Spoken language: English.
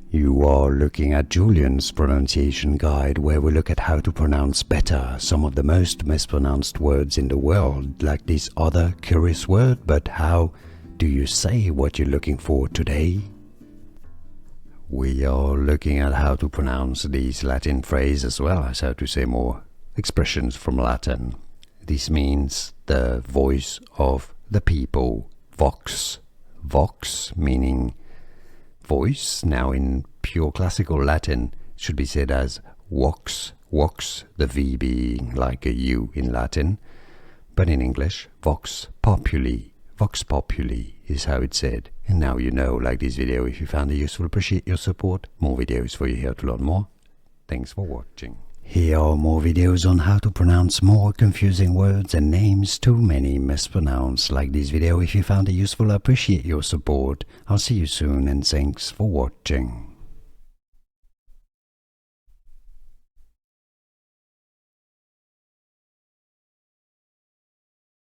You are looking at Julian's pronunciation guide, where we look at how to pronounce better some of the most mispronounced words in the world, like this other curious word. But how do you say what you're looking for today? We are looking at how to pronounce these Latin phrases as well as how to say more expressions from Latin. This means the voice of the people. Vox. Vox meaning voice. Now in pure classical Latin it should be said as vox. Vox, the V being like a U in Latin. But in English, Vox Populi. Vox Populi is how it's said. And now you know. Like this video if you found it useful. Appreciate your support. More videos for you here to learn more. Thanks for watching. Here are more videos on how to pronounce more confusing words and names too many mispronounced. Like this video if you found it useful. I appreciate your support. I'll see you soon and thanks for watching.